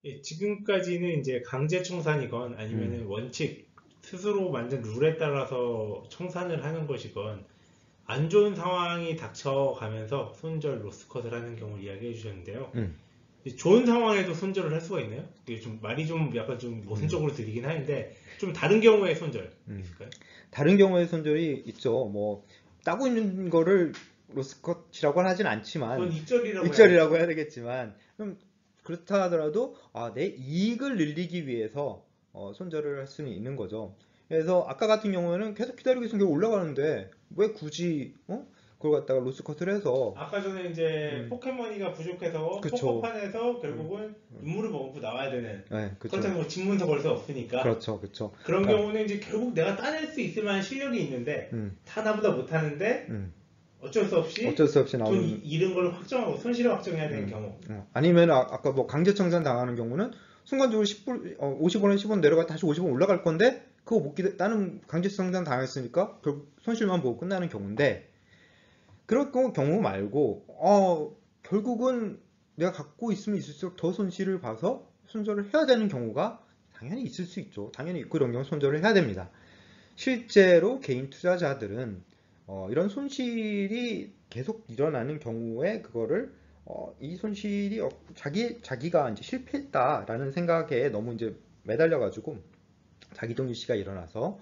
예, 지금까지는 이제 강제 청산이건 음, 아니면은 원칙 스스로 만든 룰에 따라서 청산을 하는 것이건 안 좋은 상황이 닥쳐가면서 손절 로스컷을 하는 경우를 이야기해 주셨는데요. 음, 좋은 상황에도 손절을 할 수가 있나요? 이게 좀 말이 좀 약간 좀 음, 모순적으로 들리긴 하는데 좀 다른 경우에 손절 음. 있을까요? 다른 경우의 손절이 있죠. 뭐 따고 있는 거를 로스컷이라고 하진 그건 않지만 익절이라고 익절이라고 해야겠죠? 해야 되겠지만 그렇다 하더라도 내 이익을 늘리기 위해서 손절을 할 수는 있는 거죠. 그래서 아까 같은 경우에는 계속 기다리고 있으면 결국 올라가는데 왜 굳이 그걸 갖다가 로스컷을 해서 아까 전에 이제 음, 포켓머니가 부족해서 그쵸. 포커판에서 음, 결국은 음, 눈물을 머금고 나와야 되는 네, 그쵸. 그렇다면 뭐 집문서 걸 수 없으니까 그렇죠, 그쵸. 그런 그러니까 경우는 이제 결국 내가 따낼 수 있을 만한 실력이 있는데 음, 다 나보다 못하는데 음. 어쩔 수 없이 어쩔 수 없이 돈 나오는 잃은 걸 확정하고 손실을 확정해야 되는 음, 경우. 아니면 아까 뭐 강제청산 당하는 경우는 순간적으로 10불, 50원에 10원 내려가 다시 50원 올라갈 건데 그거 못 기다 나는 강제청산 당했으니까 결국 손실만 보고 끝나는 경우인데 그럴 경우 말고 결국은 내가 갖고 있으면 있을수록 더 손실을 봐서 손절을 해야 되는 경우가 당연히 있을 수 있죠. 당연히 그런 경우 손절을 해야 됩니다. 실제로 개인 투자자들은 이런 손실이 계속 일어나는 경우에 그거를 이 손실이 자기가 이제 실패했다라는 생각에 너무 이제 매달려가지고 자기 동일시가 일어나서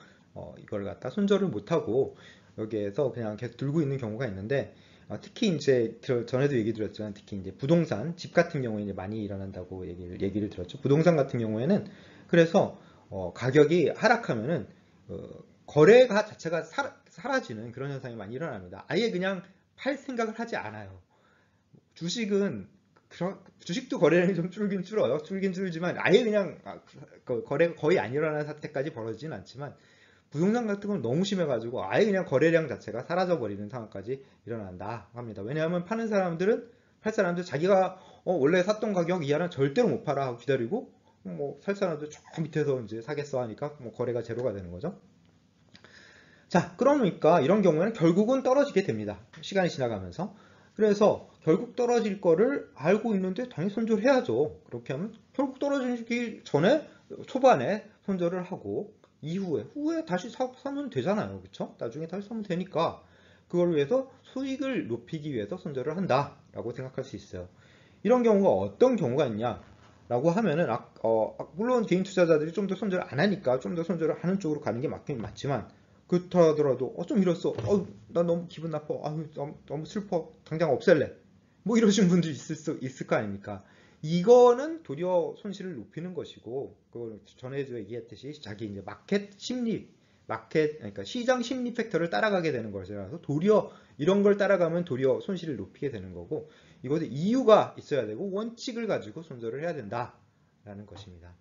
이걸 갖다 손절을 못하고 여기에서 그냥 계속 들고 있는 경우가 있는데 특히 이제 전에도 얘기 드렸지만 특히 이제 부동산 집 같은 경우에 이제 많이 일어난다고 얘기를 들었죠. 부동산 같은 경우에는 그래서 가격이 하락하면은 어, 거래가 자체가 사라지는 그런 현상이 많이 일어납니다. 아예 그냥 팔 생각을 하지 않아요. 주식은 주식도 거래량이 좀 줄긴 줄어요. 줄긴 줄지만 아예 그냥 거래가 거의 안 일어나는 사태까지 벌어지진 않지만 부동산 같은 건 너무 심해가지고 아예 그냥 거래량 자체가 사라져버리는 상황까지 일어난다 합니다. 왜냐하면 팔 사람들 자기가 원래 샀던 가격 이하는 절대로 못 팔아 하고 기다리고 뭐 살 사람들 저 밑에서 이제 사겠어 하니까 뭐 거래가 제로가 되는 거죠. 자, 그러니까 이런 경우에는 결국은 떨어지게 됩니다. 시간이 지나가면서. 그래서 결국 떨어질 거를 알고 있는데 당연히 손절해야죠. 그렇게 하면 결국 떨어지기 전에 초반에 손절을 하고 후에 다시 사면 되잖아요. 그쵸? 나중에 다시 사면 되니까 그걸 위해서 수익을 높이기 위해서 손절을 한다라고 생각할 수 있어요. 이런 경우가 어떤 경우가 있냐? 라고 하면은 물론 개인 투자자들이 좀 더 손절 안 하니까 좀 더 손절을 하는 쪽으로 가는 게 맞긴 맞지만 그렇다 하더라도 좀 잃었어. 나 너무 기분 나빠. 너무 슬퍼. 당장 없앨래. 뭐 이러신 분들 있을 거 아닙니까? 이거는 도리어 손실을 높이는 것이고, 그 전에도 얘기했듯이 자기 이제 그러니까 시장 심리 팩터를 따라가게 되는 것이라서 도리어 이런 걸 따라가면 도리어 손실을 높이게 되는 거고, 이것은 이유가 있어야 되고 원칙을 가지고 손절을 해야 된다라는 것입니다.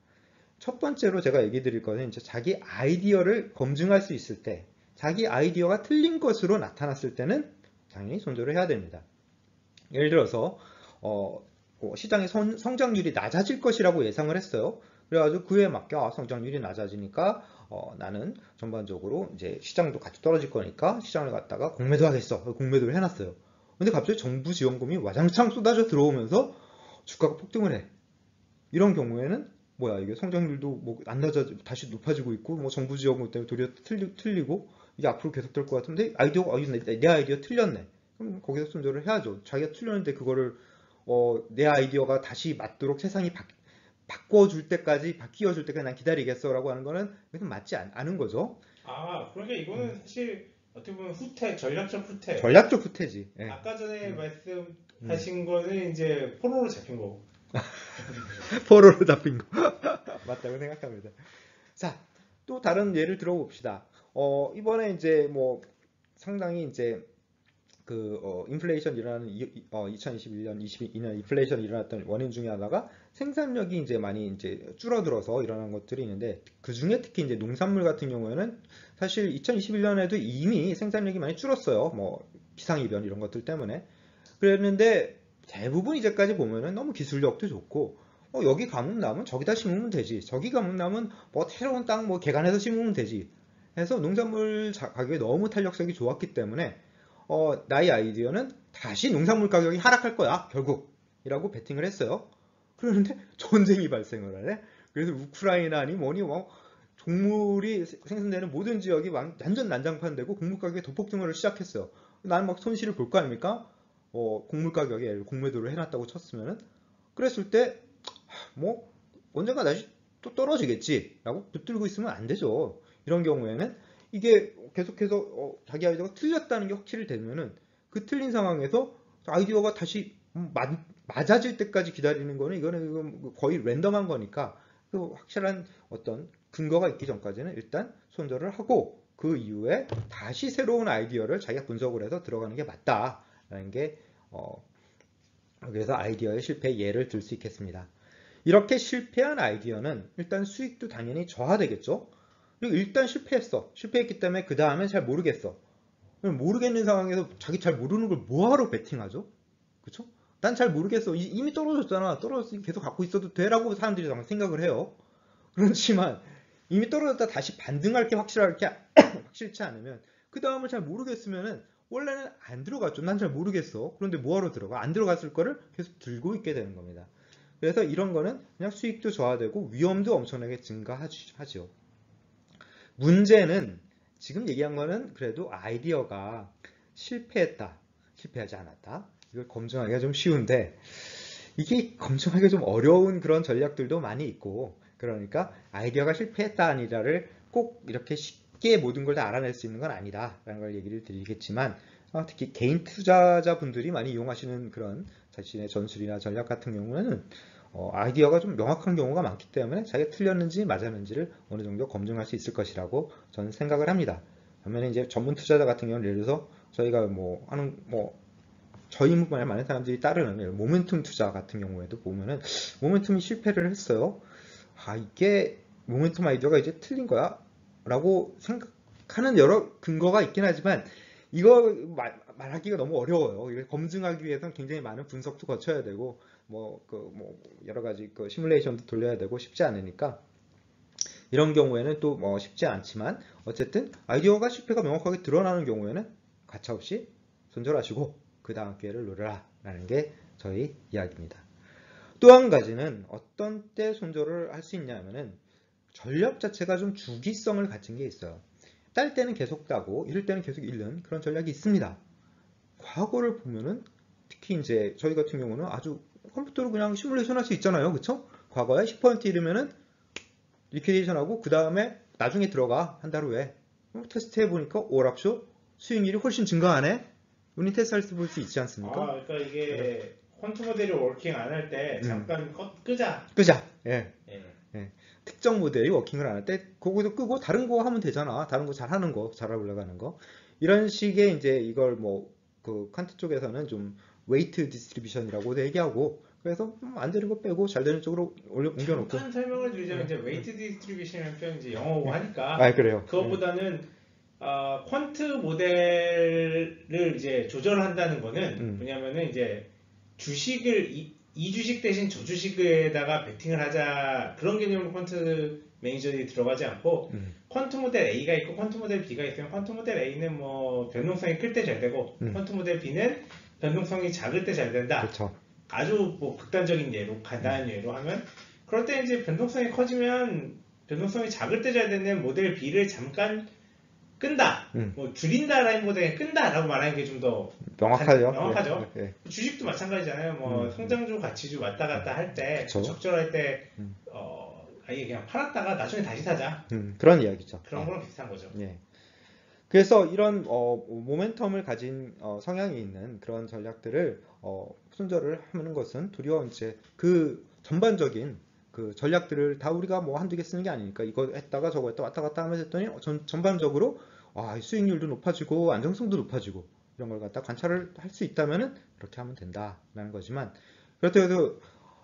첫 번째로 제가 얘기 드릴 거는 이제 자기 아이디어를 검증할 수 있을 때, 자기 아이디어가 틀린 것으로 나타났을 때는 당연히 손절을 해야 됩니다. 예를 들어서 시장의 성장률이 낮아질 것이라고 예상을 했어요. 그래가지고 그에 맞게 성장률이 낮아지니까 나는 전반적으로 이제 시장도 같이 떨어질 거니까 시장을 갖다가 공매도 하겠어. 공매도를 해놨어요. 근데 갑자기 정부 지원금이 와장창 쏟아져 들어오면서 주가가 폭등을 해. 이런 경우에는 뭐야 이게 성장률도 뭐 안 낮아 다시 높아지고 있고 뭐 정부 지원금 때문에 도리어 틀리고 이게 앞으로 계속 될 것 같은데 내 아이디어 틀렸네. 그럼 거기서 손절을 해야죠. 자기가 틀렸는데 그거를 내 아이디어가 다시 맞도록 세상이 바꿔줄 때까지 바뀌어줄 때까지 난 기다리겠어라고 하는 거는 그건 맞지 않은 거죠. 아, 그러니까 음, 이거는 사실 어떻게 보면 후퇴, 전략적 후퇴. 전략적 후퇴지. 예. 아까 전에 음, 음. 말씀하신 거는 이제 포로로 잡힌 거고. 포로로 잡힌 거 맞다고 생각합니다. 자, 또 다른 예를 들어봅시다. 이번에 이제 뭐 상당히 이제 인플레이션 일어나는 2021년, 22년 인플레이션 일어났던 원인 중에 하나가 생산력이 이제 많이 이제 줄어들어서 일어난 것들이 있는데 그 중에 특히 이제 농산물 같은 경우에는 사실 2021년에도 이미 생산력이 많이 줄었어요. 뭐 기상이변 이런 것들 때문에. 그랬는데 대부분 이제까지 보면은 너무 기술력도 좋고 여기 가뭄 나면 저기다 심으면 되지. 저기 가뭄 나면 뭐 새로운 땅 뭐 개간해서 심으면 되지. 해서 농산물 가격이 너무 탄력성이 좋았기 때문에 나의 아이디어는 다시 농산물 가격이 하락할 거야 결국 이라고 베팅을 했어요. 그러는데 전쟁이 발생을 하네. 그래서 우크라이나니 뭐니 뭐 곡물이 생산되는 모든 지역이 완전 난장판 되고 곡물 가격이 도폭등을 시작했어요. 나는 막 손실을 볼 거 아닙니까? 곡물 가격에 공매도를 해놨다고 쳤으면은 그랬을 때 뭐 언젠가 다시 또 떨어지겠지라고 붙들고 있으면 안 되죠. 이런 경우에는 이게 계속해서 자기 아이디어가 틀렸다는 게 확실히 되면은 그 틀린 상황에서 아이디어가 다시 맞아질 때까지 기다리는 거는 이거는 거의 랜덤한 거니까 그 확실한 어떤 근거가 있기 전까지는 일단 손절을 하고 그 이후에 다시 새로운 아이디어를 자기가 분석을 해서 들어가는 게 맞다라는 게 그래서 아이디어의 실패 예를 들 수 있겠습니다. 이렇게 실패한 아이디어는 일단 수익도 당연히 저하되겠죠. 그리고 일단 실패했어. 실패했기 때문에 그 다음에 잘 모르겠어. 모르겠는 상황에서 자기 잘 모르는 걸 뭐하러 베팅하죠? 그쵸? 난 잘 모르겠어. 이미 떨어졌잖아. 떨어졌으니 계속 갖고 있어도 돼라고 사람들이 생각을 해요. 그렇지만 이미 떨어졌다 다시 반등할 게 확실치 않으면 그 다음을 잘 모르겠으면은 원래는 안 들어갔죠. 난 잘 모르겠어. 그런데 뭐하러 들어가? 안 들어갔을 거를 계속 들고 있게 되는 겁니다. 그래서 이런 거는 그냥 수익도 저하되고 위험도 엄청나게 증가하죠. 문제는 지금 얘기한 거는 그래도 아이디어가 실패했다, 실패하지 않았다. 이걸 검증하기가 좀 쉬운데 이게 검증하기가 좀 어려운 그런 전략들도 많이 있고 그러니까 아이디어가 실패했다 아니다를 꼭 이렇게 쉽게 모든 걸 다 알아낼 수 있는 건 아니다라는 걸 얘기를 드리겠지만 특히 개인 투자자분들이 많이 이용하시는 그런 자신의 전술이나 전략 같은 경우에는 아이디어가 좀 명확한 경우가 많기 때문에 자기가 틀렸는지 맞았는지를 어느 정도 검증할 수 있을 것이라고 저는 생각을 합니다. 반면에 이제 전문 투자자 같은 경우는 예를 들어서 저희가 저희 말 많은 사람들이 따르는 모멘텀 투자 같은 경우에도 보면은 모멘텀이 실패를 했어요. 이게 모멘텀 아이디어가 이제 틀린 거야? 라고 생각하는 여러 근거가 있긴 하지만 이거 말하기가 너무 어려워요. 이걸 검증하기 위해서는 굉장히 많은 분석도 거쳐야 되고 여러 가지 시뮬레이션도 돌려야 되고 쉽지 않으니까 이런 경우에는 또 쉽지 않지만 어쨌든 아이디어가 실패가 명확하게 드러나는 경우에는 가차없이 손절하시고 그 다음 기회를 노려라 라는 게 저희 이야기입니다. 또 한 가지는 어떤 때 손절을 할 수 있냐면은 전략 자체가 좀 주기성을 갖춘 게 있어요. 딸 때는 계속 따고 잃을 때는 계속 잃는 그런 전략이 있습니다. 과거를 보면은 특히 이제 저희 같은 경우는 아주 컴퓨터로 그냥 시뮬레이션 할 수 있잖아요. 그쵸? 과거에 10% 잃으면은 리퀴데이션 하고 그 다음에 나중에 들어가 한 달 후에 테스트 해보니까 오락쇼 수익률이 훨씬 증가하네. 우리 테스트 할 때 볼 수 있지 않습니까? 그러니까 이게 퀀트 모델이 워킹 안 할 때 잠깐 끄자. 예. 특정 모델이 워킹을 안 할 때 거기서 끄고 다른 거 하면 되잖아. 다른 거 잘하는 거, 잘 올라가는 거. 이런 식의 이제 이걸 그 칸트 쪽에서는 좀 웨이트 디스트리뷰션이라고 얘기하고 그래서 안 되는 거 빼고 잘 되는 쪽으로 옮겨놓고. 잠깐 설명을 드리자면 이제 웨이트 디스트리뷰션이라는 표현이 이제 영어고 하니까 그래요. 그것보다는 퀀트 모델을 이제 조절한다는 거는 뭐냐면은 이제 주식을 이 주식 대신 저 주식에다가 베팅을 하자 그런 개념으로 퀀트 매니저들이 들어가지 않고 퀀트 모델 A가 있고 퀀트 모델 B가 있으면 퀀트 모델 A는 변동성이 클 때 잘 되고 퀀트 모델 B는 변동성이 작을 때 잘 된다. 그렇죠. 아주 극단적인 예로 간단한 예로 하면 그럴 때 이제 변동성이 커지면 변동성이 작을 때 잘 되는 모델 B를 잠깐 끈다, 줄인다라기보다는 끈다라고 말하는 게 좀 더 명확하죠. 예. 주식도 마찬가지잖아요. 성장주, 가치주 왔다 갔다 할 때 적절할 때 아예 그냥 팔았다가 나중에 다시 사자. 그런 이야기죠. 그런 거랑 비슷한 거죠. 예. 그래서 이런 모멘텀을 가진 성향이 있는 그런 전략들을 손절을 하는 것은 도리어 이제 그 전반적인 그 전략들을 다 우리가 한두 개 쓰는 게 아니니까 이거 했다가 저거 했다 왔다 갔다 하면서 했더니 전반적으로 수익률도 높아지고 안정성도 높아지고 이런 걸 갖다 관찰을 할 수 있다면은 그렇게 하면 된다라는 거지만 그렇다고 해서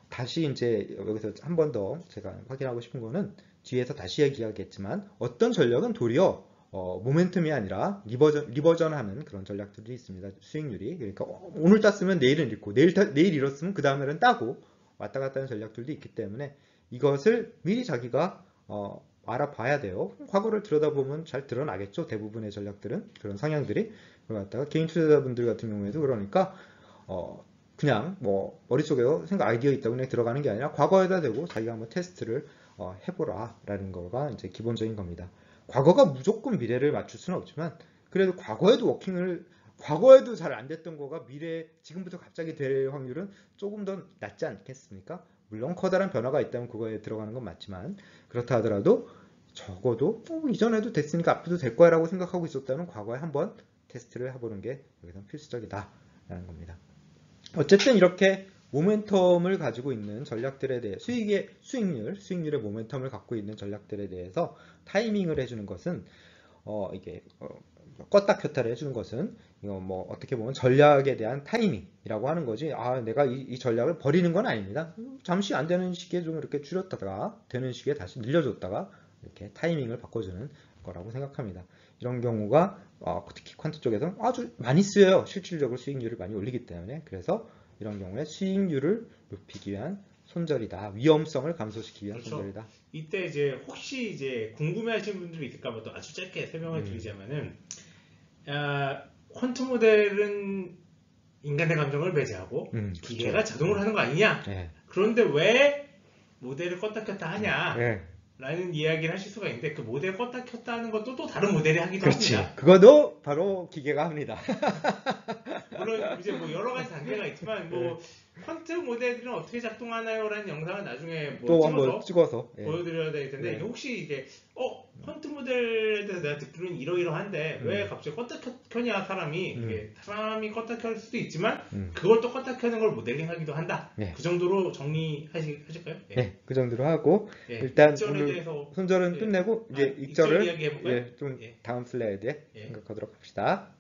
다시 이제 여기서 한 번 더 제가 확인하고 싶은 거는 뒤에서 다시 얘기하겠지만 어떤 전략은 도리어 모멘텀이 아니라 리버전하는 그런 전략들이 있습니다. 수익률이 그러니까 오늘 땄으면 내일은 잃고 내일 잃었으면 그 다음에는 따고 왔다 갔다 하는 전략들도 있기 때문에 이것을 미리 자기가 알아봐야 돼요. 과거를 들여다보면 잘 드러나겠죠. 대부분의 전략들은 그런 성향들이 그걸 갖다가 개인 투자자분들 같은 경우에도 그러니까 그냥 뭐 머릿속에 생각 아이디어 있다고 그냥 들어가는 게 아니라 과거에다 대고 자기가 한번 테스트를 해보라 라는 거가 이제 기본적인 겁니다. 과거가 무조건 미래를 맞출 수는 없지만 그래도 과거에도 잘 안 됐던 거가 지금부터 갑자기 될 확률은 조금 더 낮지 않겠습니까? 물론 커다란 변화가 있다면 그거에 들어가는 건 맞지만 그렇다 하더라도 적어도 이전에도 됐으니까 앞으로도 될 거야 라고 생각하고 있었다면 과거에 한번 테스트를 해보는 게 여기서 필수적이다 라는 겁니다. 어쨌든 이렇게 모멘텀을 가지고 있는 전략들에 대해 수익률의 모멘텀을 갖고 있는 전략들에 대해서 타이밍을 해주는 것은 이게 껐다 켰다를 해주는 것은 이거 뭐 어떻게 보면 전략에 대한 타이밍이라고 하는 거지. 내가 이 전략을 버리는 건 아닙니다. 잠시 안 되는 시기에 좀 이렇게 줄였다가 되는 시기에 다시 늘려줬다가 이렇게 타이밍을 바꿔주는 거라고 생각합니다. 이런 경우가 특히 퀀트 쪽에서는 아주 많이 쓰여요. 실질적으로 수익률을 많이 올리기 때문에. 그래서 이런 경우에 수익률을 높이기 위한 손절이다. 위험성을 감소시키기 위한 그렇죠. 손절이다. 이때 이제 혹시 이제 궁금해하시는 분들이 있을까 봐 또 아주 짧게 설명을 드리자면은 퀀트 모델은 인간의 감정을 배제하고 기계가 그렇죠. 자동으로 하는 거 아니냐? 네. 그런데 왜 모델을 껐다 켰다 하냐? 네. 라는 이야기를 하실 수가 있는데 그 모델 껐다 켰다 하는 것도 또 다른 모델이 하기도 그렇지. 합니다. 그것도 바로 기계가 합니다. 물론 이제 뭐 여러 가지 단계가 있지만 뭐 퀀트 모델들은 어떻게 작동하나요라는 영상은 나중에 뭐 또 한번 찍어서 보여드려야 될 텐데 이게 혹시 이게 퀀트 모델에 대해서 내가 듣기로는 이러이러한데 왜 갑자기 껐다 켜냐 사람이 이게 사람이 껐다 켤 수도 있지만 그걸 또 껐다 켜는 걸 모델링하기도 한다. 그 정도로 정리하실까요? 네, 그 정도로 하고 일단 오늘 손절은 끝내고 이제 익절을 좀 다음 슬라이드에 생각하도록 합시다.